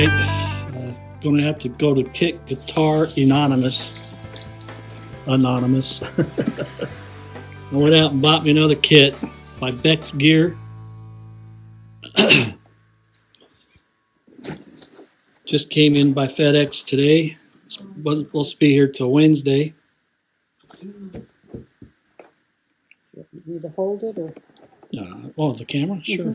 right. Gonna have to go to Kit Guitar Anonymous. I went out and bought me another kit by Bex Gear. Just came in by FedEx today. Wasn't supposed to be here till Wednesday. Need to hold it or? Oh, the camera? Sure. Mm-hmm.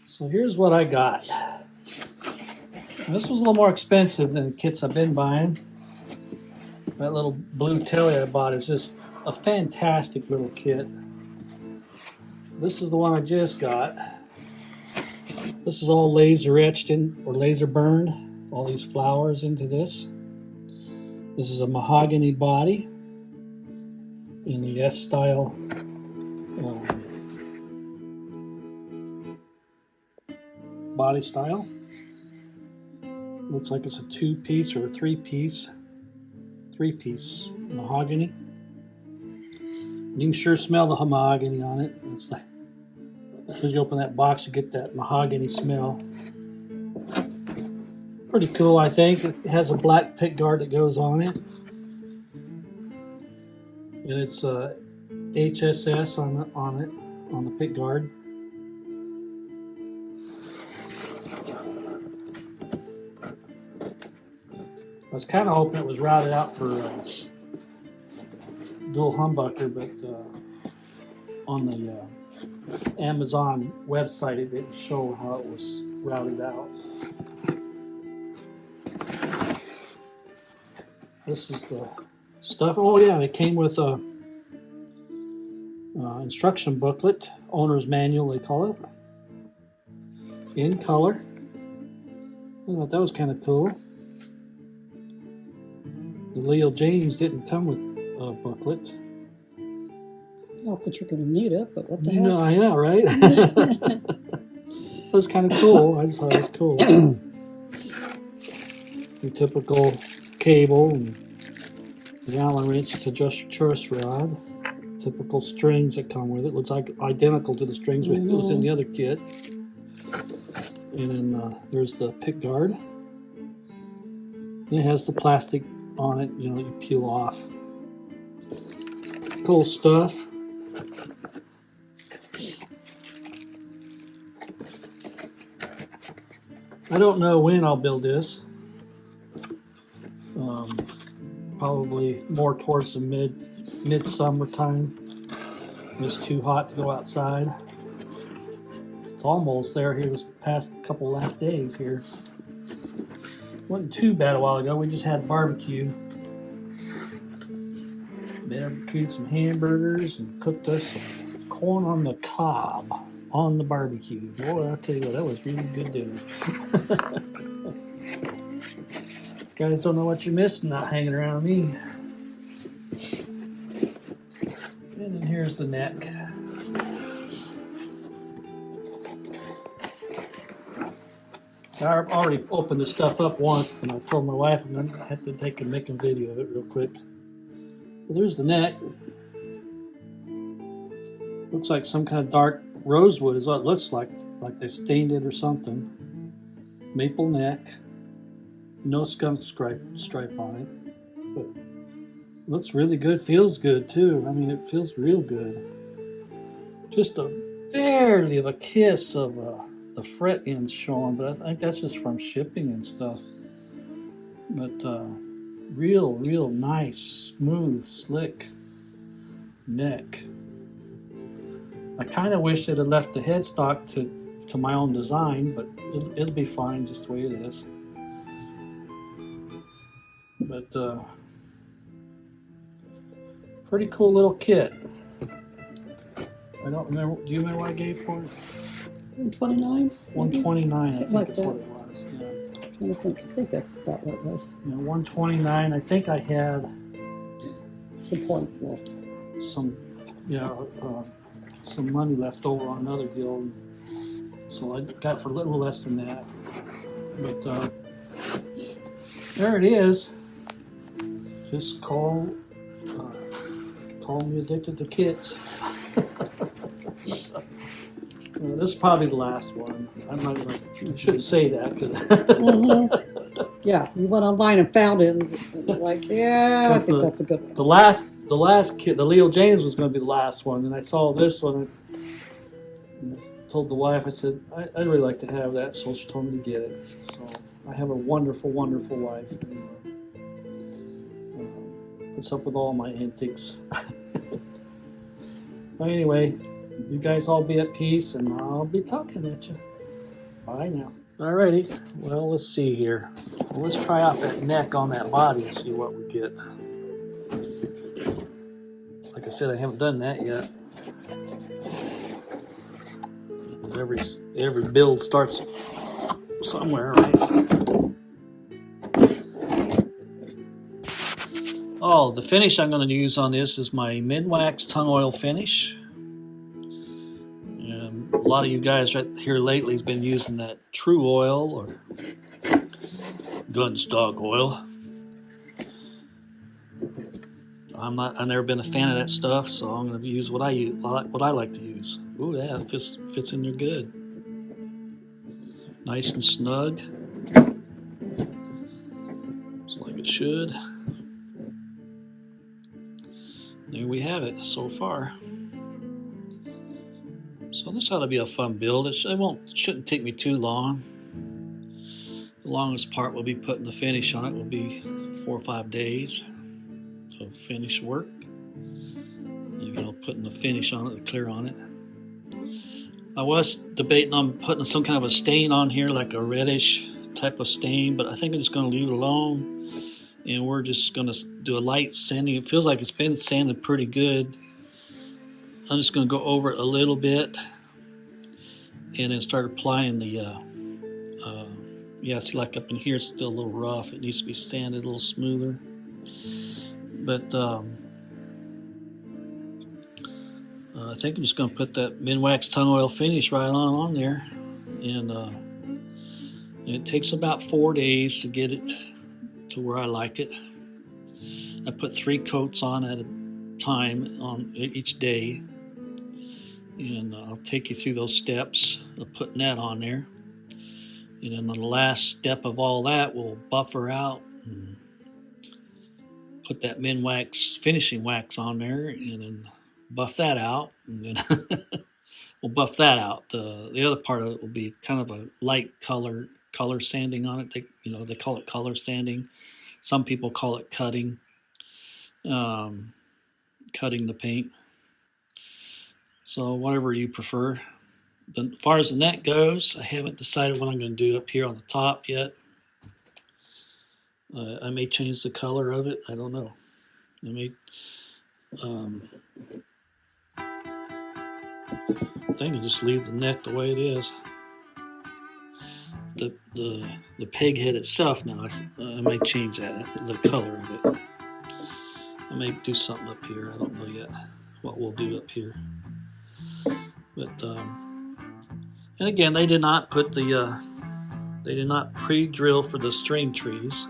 So here's what I got. This was a little more expensive than the kits I've been buying. That little blue telly I bought is just a fantastic little kit. This is the one I just got. This is all laser etched in or laser burned. All these flowers into this. This is a mahogany body in the S style body style. Looks like it's a 2-piece or a 3-piece. 3-piece mahogany. You can sure smell the mahogany on it. It's like, as soon as you open that box, you get that mahogany smell. Pretty cool, I think. It has a black pick guard that goes on it. And it's HSS on the pick guard. I was kind of hoping it was routed out for dual humbucker, but on the Amazon website it didn't show how it was routed out. This is the stuff. Oh yeah, it came with a instruction booklet, owner's manual they call it, in color. I thought that was kind of cool. The Leo James didn't come with a booklet. Not that you're going to need it, but what the heck? No, I know, right? That was kind of cool. I just thought it was cool. The typical cable and the Allen wrench to adjust your truss rod. Typical strings that come with it. Looks like identical to the strings that was in the other kit. And then there's the pick guard. And it has the plastic on it, you know, you peel off. Cool stuff. I don't know when I'll build this. Probably more towards the mid-summer time. It's too hot to go outside. It's almost there here this past couple last days here. Wasn't too bad a while ago. We just had barbecue. Barbecued some hamburgers and cooked us some corn on the cob on the barbecue. Boy, I'll tell you what, that was really good dinner. Guys don't know what you're missing not hanging around me. And then here's the neck. I already opened the stuff up once, and I told my wife I'm going to have to make a video of it real quick. Well, there's the neck. Looks like some kind of dark rosewood is what it looks like they stained it or something. Maple neck. No skunk stripe on it. But looks really good. Feels good, too. I mean, it feels real good. Just a barely of a kiss of the fret ends showing, but I think that's just from shipping and stuff. But real nice, smooth, slick neck. I kind of wish it had left the headstock to my own design, but it'll be fine just the way it is. But pretty cool little kit. I don't remember. Do you remember what I gave for it? 129? 129, I think like is that. what it was. Yeah. I think that's about what it was. Yeah, 129. I think I had Some points left. some money left over on another deal, so I got for a little less than that. But there it is. Just call me addicted to kits. This is probably the last one. I'm not gonna, I shouldn't say that because Yeah, you went online and found it, and you're like, yeah, I think that's a good one. the last kid, the Leo James was going to be the last one, and I saw this one. And I told the wife, I said, I'd really like to have that, so she told me to get it. So I have a wonderful, wonderful wife. Puts up with all my antics. But anyway, you guys all be at peace, and I'll be talking at you. Bye now. Alrighty, well, let's see here. Well, let's try out that neck on that body and see what we get. Like I said, I haven't done that yet. Every build starts somewhere, right? Oh, the finish I'm going to use on this is my Minwax tongue oil finish. A lot of you guys right here lately has been using that True Oil or Gunstock oil. I've never been a fan of that stuff, so I'm going to use what I like to use. Ooh, yeah, it fits in there good. Nice and snug, just like it should. There we have it so far. So this ought to be a fun build. It shouldn't take me too long. The longest part will be putting the finish on it. Will be 4 or 5 days of finish work. Putting the finish on it, the clear on it. I was debating on putting some kind of a stain on here, like a reddish type of stain, but I think I'm just going to leave it alone. And we're just going to do a light sanding. It feels like it's been sanded pretty good. I'm just going to go over it a little bit and then start applying the, see, like up in here, it's still a little rough. It needs to be sanded a little smoother. But I think I'm just going to put that Minwax tongue oil finish right on there. And it takes about 4 days to get it to where I like it. I put 3 coats on at a time on each day. And I'll take you through those steps of putting that on there. And then the last step of all that, we'll buffer out and put that Minwax finishing wax on there, and then buff that out. And then we'll buff that out. The other part of it will be kind of a light color sanding on it. They call it color sanding. Some people call it cutting the paint. So whatever you prefer. As far as the neck goes, I haven't decided what I'm going to do up here on the top yet. I may change the color of it. I don't know. I may. I think I'll just leave the neck the way it is. The peg head itself now, I may change that, the color of it. I may do something up here. I don't know yet what we'll do up here. But and again, they did not pre-drill for the string trees.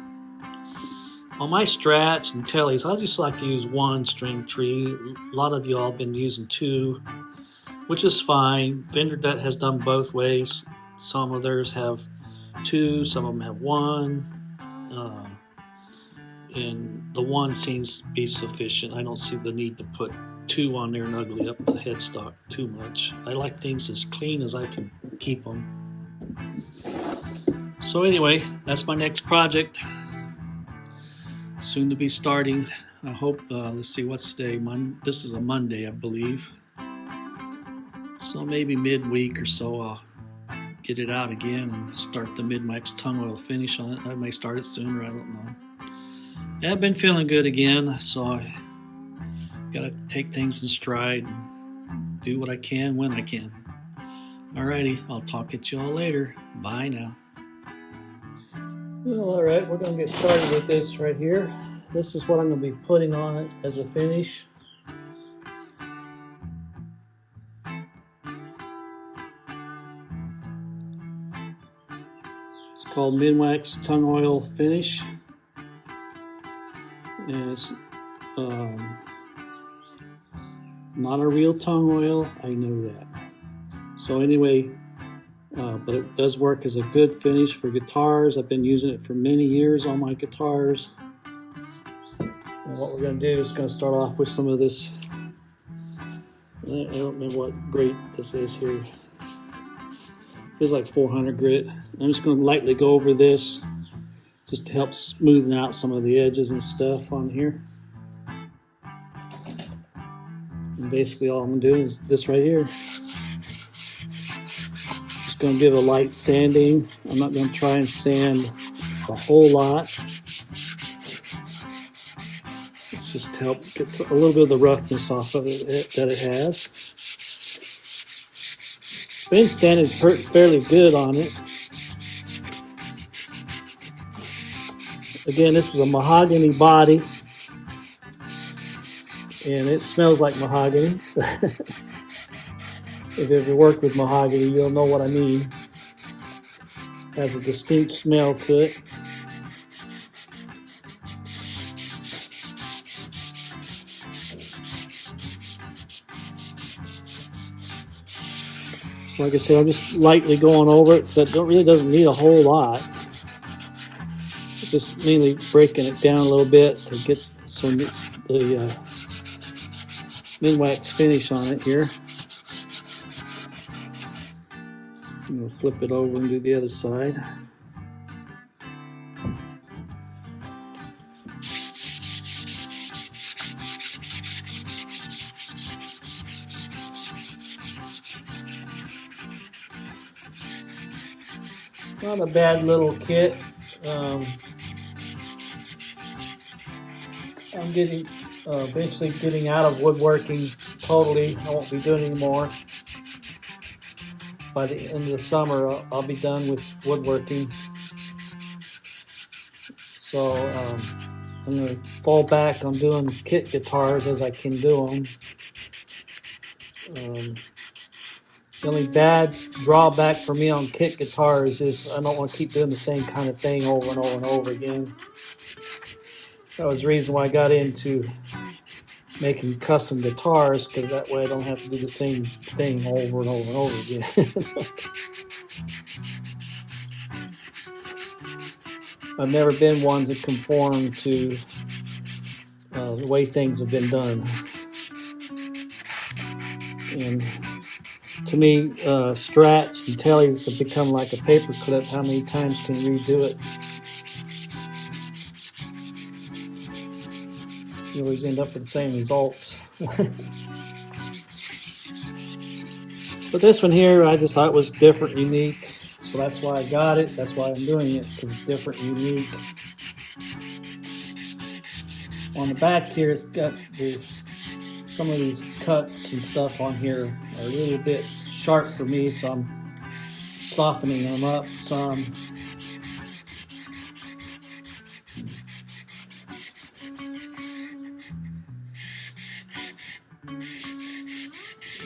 On my Strats and Tellys, I just like to use 1 string tree. A lot of y'all have been using 2, which is fine. Fender has done both ways. Some of theirs have 2, some of them have 1. And the 1 seems to be sufficient. I don't see the need to put 2 on there and ugly up the headstock too much. I like things as clean as I can keep them. So anyway, that's my next project. Soon to be starting. I hope, let's see, what's today? This is a Monday, I believe. So maybe midweek or so I'll get it out again and start the Minwax tongue oil finish on it. I may start it sooner, I don't know. I've been feeling good again, so I gotta take things in stride and do what I can when I can. Alrighty, I'll talk at you all later. Bye now. Well, alright, we're gonna get started with this right here. This is what I'm gonna be putting on it as a finish. It's called Minwax tongue oil finish. And it's not a real tongue oil, I know that. So anyway, but it does work as a good finish for guitars. I've been using it for many years on my guitars. And what we're going to do is going to start off with some of this. I don't remember what grade this is here. Feels like 400 grit. I'm just going to lightly go over this just to help smoothen out some of the edges and stuff on here. And basically all I'm doing is this right here. Just going to give a light sanding. I'm not going to try and sand a whole lot. It's just to help get a little bit of the roughness off of it that it has. Been sanding fairly good on it. Again, this is a mahogany body, and it smells like mahogany. If you ever worked with mahogany, you'll know what I mean. It has a distinct smell to it. Like I said, I'm just lightly going over it, but it really doesn't need a whole lot. Just mainly breaking it down a little bit to get some of the mid-wax finish on it here. I'm going to flip it over and do the other side. Not a bad little kit. I'm getting eventually getting out of woodworking totally. I won't be doing it anymore. By the end of the summer, I'll be done with woodworking. So I'm going to fall back on doing kit guitars as I can do them. The only bad drawback for me on kit guitars is I don't want to keep doing the same kind of thing over and over and over again. That was the reason why I got into making custom guitars, because that way I don't have to do the same thing over and over and over again. I've never been one to conform to the way things have been done. And to me, strats and tellies have become like a paper clip. How many times can you redo it? You always end up with the same results. But this one here, I just thought was different, unique. So that's why I got it. That's why I'm doing it, because it's different, unique. On the back here, it's got some of these cuts and stuff on here are a little bit sharp for me, so I'm softening them up some.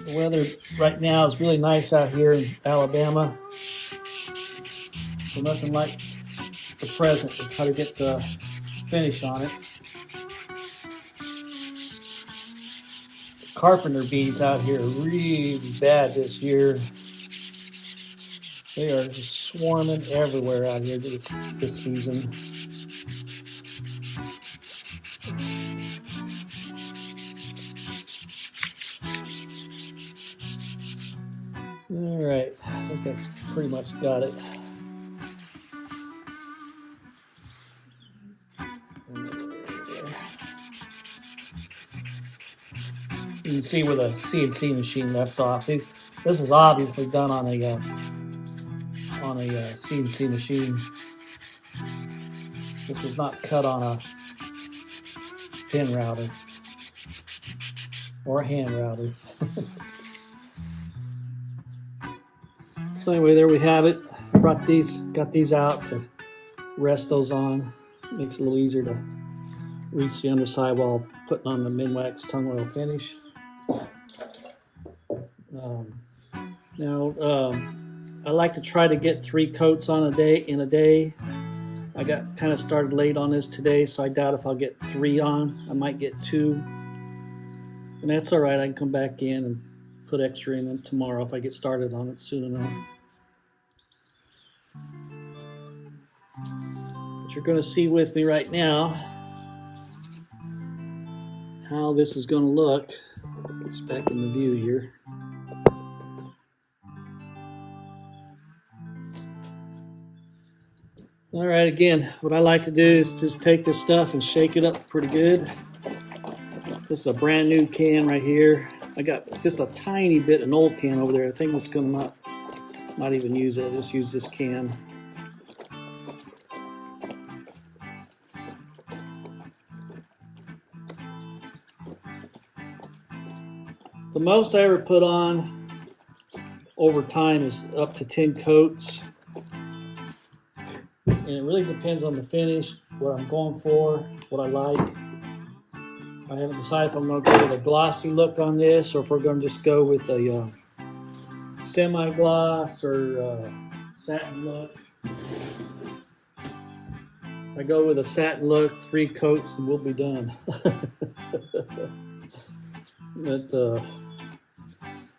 The weather right now is really nice out here in Alabama, so nothing like the present to try to get the finish on it. Carpenter bees out here are really bad this year. They are just swarming everywhere out here this season. All right, I think that's pretty much got it. You can see where the CNC machine left off. This is obviously done on a CNC machine. This was not cut on a pin router or a hand router. So anyway, there we have it. Got these out to rest those on. Makes it a little easier to reach the underside while putting on the min-wax tongue oil finish. I like to try to get 3 coats on in a day. I got kind of started late on this today, so I doubt if I'll get 3 on. I might get 2, and that's all right. I can come back in and put extra in it tomorrow if I get started on it soon enough. But you're going to see with me right now how this is going to look. It's back in the view here. All right, again, what I like to do is just take this stuff and shake it up pretty good. This is a brand new can right here. I got just a tiny bit, an old can over there. I think it's gonna not even use it. I'll just use this can. The most I ever put on over time is up to 10 coats. And it really depends on the finish, what I'm going for, what I like. I haven't decided if I'm going to go with a glossy look on this or if we're going to just go with a semi-gloss or satin look. If I go with a satin look, 3 coats, and we'll be done. But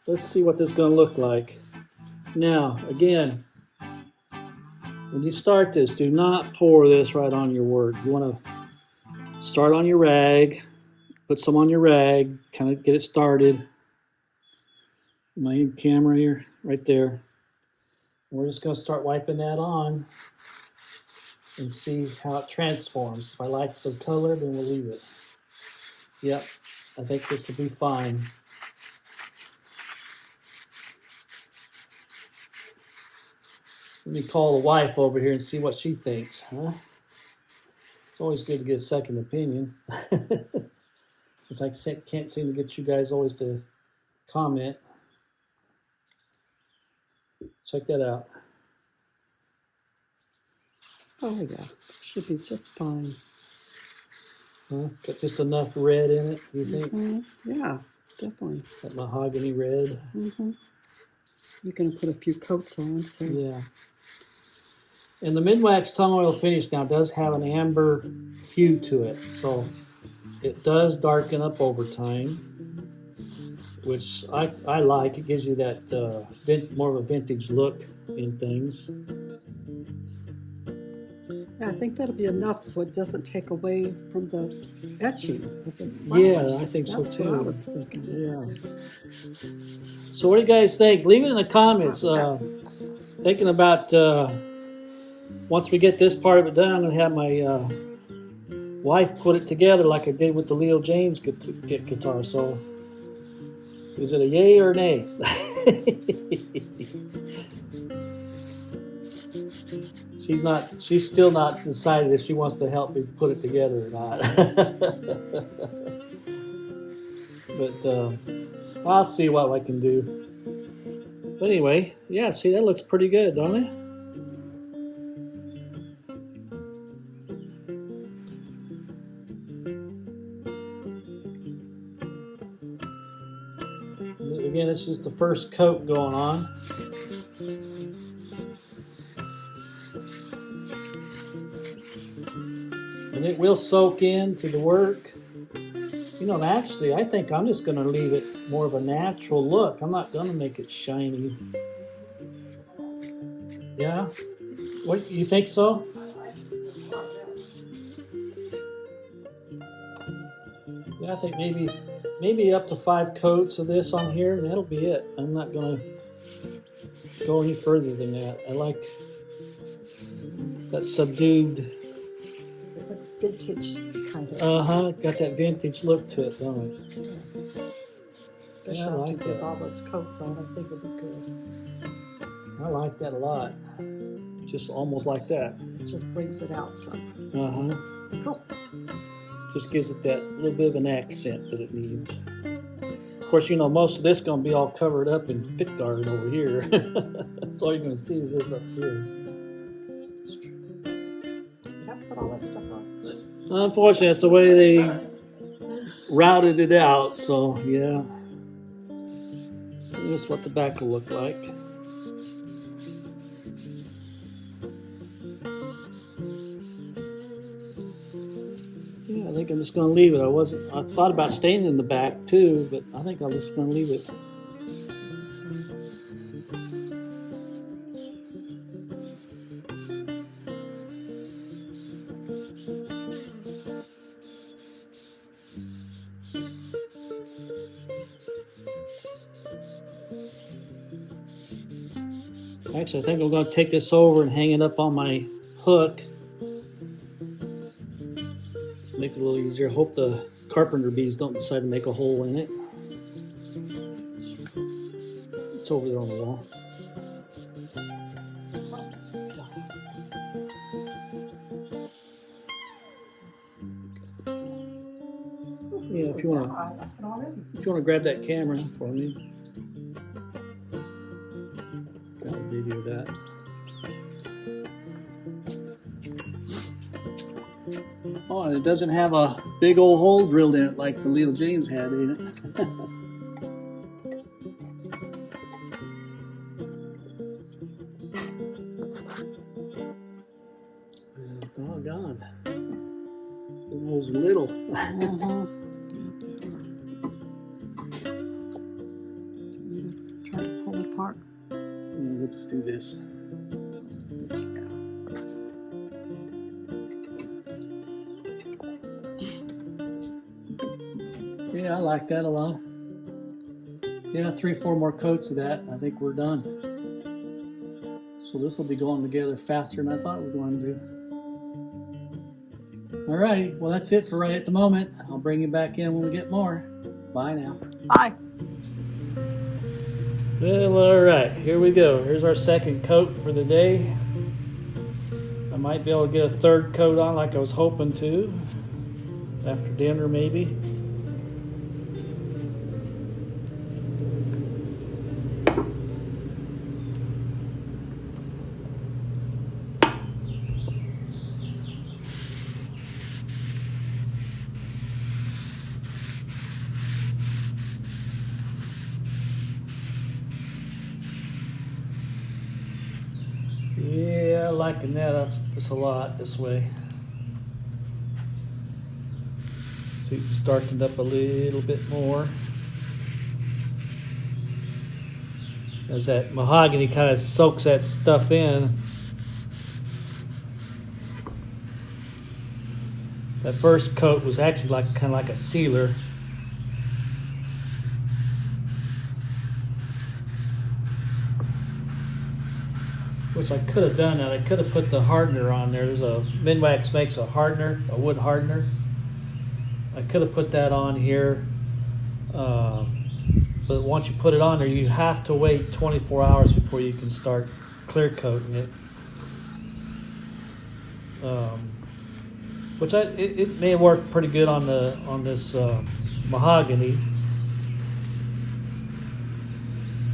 let's see what this is going to look like. Now, again, when you start this, do not pour this right on your work. You want to start on your rag. Put some on your rag, kind of get it started. My camera here, right there. We're just going to start wiping that on and see how it transforms. If I like the color, then we'll leave it. Yep, I think this will be fine. Let me call the wife over here and see what she thinks, huh? It's always good to get a second opinion. Since I can't seem to get you guys always to comment. Check that out. Oh yeah, should be just fine. It's got just enough red in it, you think? Mm-hmm. Yeah, definitely. That mahogany red. Mm-hmm. You're going to put a few coats on, so. Yeah. And the mid-wax tongue oil finish now does have an amber hue to it, so it does darken up over time, which I like. It gives you that more of a vintage look in things. Yeah, I think that'll be enough so it doesn't take away from the etching of the Yeah, flowers. I think so That's too. what I was thinking. Yeah. So what do you guys think? Leave it in the comments. Thinking about once we get this part of it done, I'm going to have my wife put it together like I did with the Leo James guitar. So is it a yay or a nay? She's still not decided if she wants to help me put it together or not. But I'll see what I can do. But anyway, yeah, see, that looks pretty good, don't it? Again, it's just the first coat going on. And it will soak into the work. You know, actually, I think I'm just going to leave it more of a natural look. I'm not going to make it shiny. Yeah? What, you think so? Yeah, I think maybe up to 5 coats of this on here, and that'll be it. I'm not going to go any further than that. I like that subdued. It's vintage kind of. Got that vintage look to it, don't it? Especially Yeah, I like after you that. get all those coats on, I think it'll be good. I like that a lot. Just almost like that. It just brings it out some. Cool. Just gives it that little bit of an accent that it needs. Of course, you know, most of this is going to be all covered up in pickguard over here. That's all you're going to see is this up here. It's true. You have to put all that stuff on. Unfortunately, that's the way they routed it out, so yeah. This is what the back will look like. Yeah, I think I'm just going to leave it. I thought about staying in the back too, but I think I'm just going to leave it. Actually, I think I'm going to take this over and hang it up on my hook. Make it a little easier. Hope the carpenter bees don't decide to make a hole in it. It's over there on the wall. Yeah, if you wanna grab that camera for me. Got a video of that. Oh, and it doesn't have a big old hole drilled in it like the Leo James had in it. Doggone. The holes are little. Try to pull apart. Yeah, we'll just do this. Yeah, I like that a lot. Yeah, 3-4 more coats of that. I think we're done. So this will be going together faster than I thought it was going to. Alrighty, well that's it for right at the moment. I'll bring you back in when we get more. Bye now. Bye. Well, alright, here we go. Here's our second coat for the day. I might be able to get a third coat on like I was hoping to. After dinner maybe. Yeah, liking that. That's a lot this way. See, it's darkened up a little bit more. As that mahogany kind of soaks that stuff in. That first coat was actually kind of like a sealer. Which I could have done that. I could have put the hardener on there. There's a Minwax makes a hardener, a wood hardener. I could have put that on here, but once you put it on there, you have to wait 24 hours before you can start clear coating it. Which it may work pretty good on this mahogany.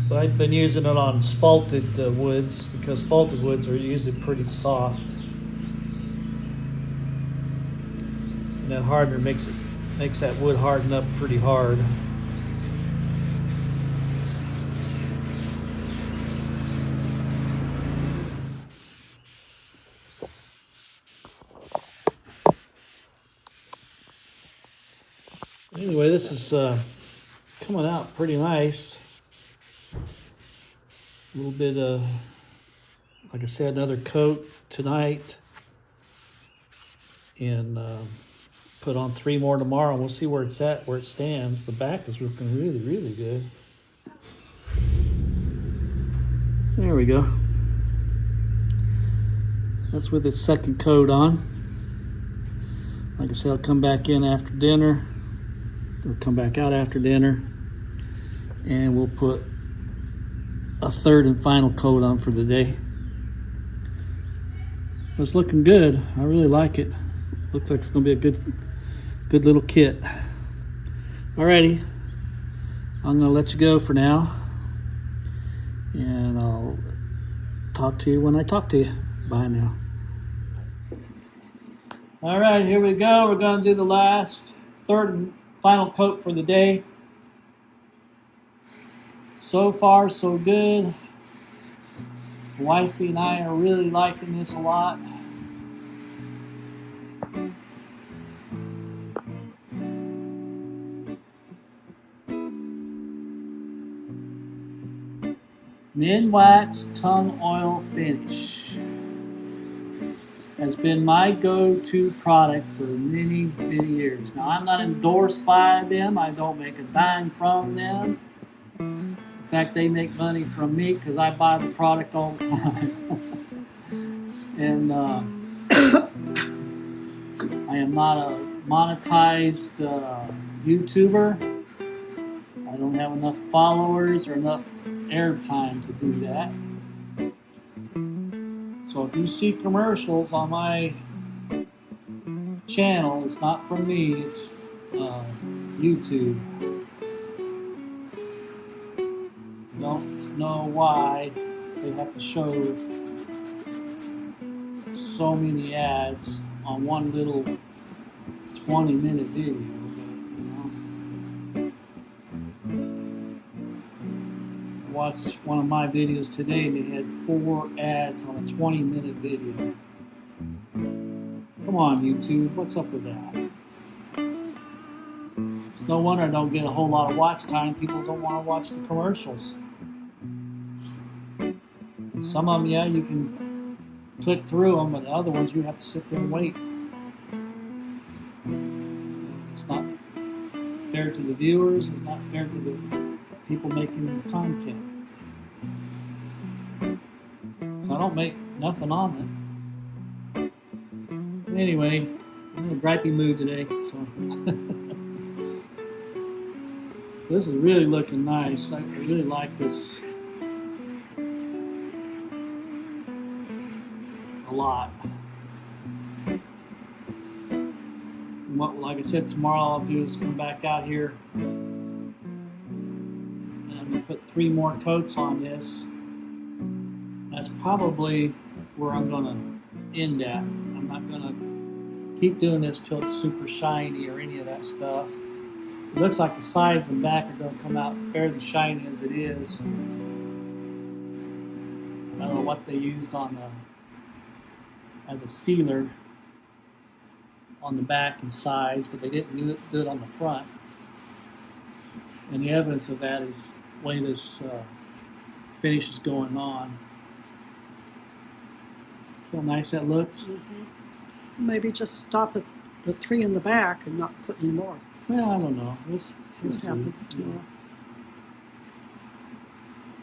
But I've been using it on spalted woods because spalted woods are usually pretty soft. And that hardener makes that wood harden up pretty hard. Anyway, this is coming out pretty nice. A little bit of, like I said, another coat tonight, and put on 3 more tomorrow. And we'll see where it's at, where it stands. The back is looking really, really good. There we go. That's with its second coat on. Like I said, I'll come back in after dinner, or come back out after dinner, and we'll put a third and final coat on for the day. It's looking good. I really like it. Looks like it's going to be a good little kit. Alrighty, I'm going to let you go for now, and I'll talk to you when I talk to you. Bye now. Alright, here we go. We're going to do the last, third and final coat for the day. So far, so good. Wifey and I are really liking this a lot. Min Wax Tongue Oil Finish has been my go-to product for many, many years. Now, I'm not endorsed by them. I don't make a dime from them. In fact, they make money from me because I buy the product all the time. And I am not a monetized YouTuber. I don't have enough followers or enough airtime to do that. So if you see commercials on my channel, it's not from me, it's YouTube. Don't know why they have to show so many ads on one little 20-minute video. I watched one of my videos today and they had 4 ads on a 20-minute video. Come on, YouTube, what's up with that? It's no wonder I don't get a whole lot of watch time. People don't want to watch the commercials. And some of them, yeah, you can click through them, but the other ones you have to sit there and wait. It's not fair to the viewers. It's not fair to the people making the content. So I don't make nothing on it. Anyway, I'm in a gripey mood today, so this is really looking nice. I really like this a lot. And what, like I said, tomorrow I'll do is come back out here and I'm going to put 3 more coats on this. That's probably where I'm going to end at. I'm not going to keep doing this till it's super shiny or any of that stuff. It looks like the sides and back are going to come out fairly shiny as it is. I don't know what they used on the as a sealer on the back and sides, but they didn't do it on the front. And the evidence of that is the way this finish is going on. So nice that looks. Mm-hmm. Maybe just stop at the 3 in the back and not put any more. Well, I don't know. We'll See what happens tomorrow.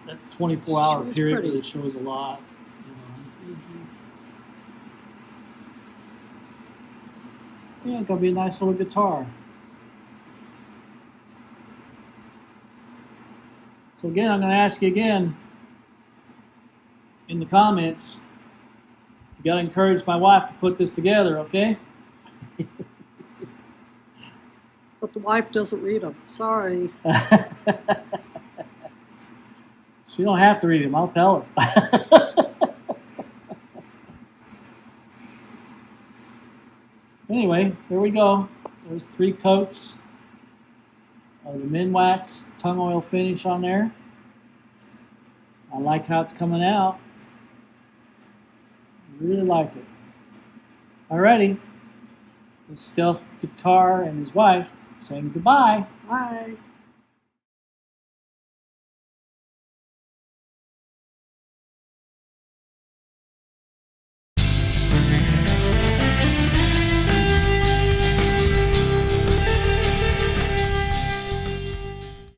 That 24-hour period pretty. really shows a lot. Yeah, it's gonna be a nice little guitar. So again, I'm gonna ask you again in the comments. You gotta encourage my wife to put this together, okay? But the wife doesn't read them. Sorry. She don't have to read them. I'll tell her. Anyway, there we go. There's 3 coats of the Min Wax tongue oil finish on there. I like how it's coming out. I really like it. Alrighty. The stealth guitar and his wife saying goodbye. Bye.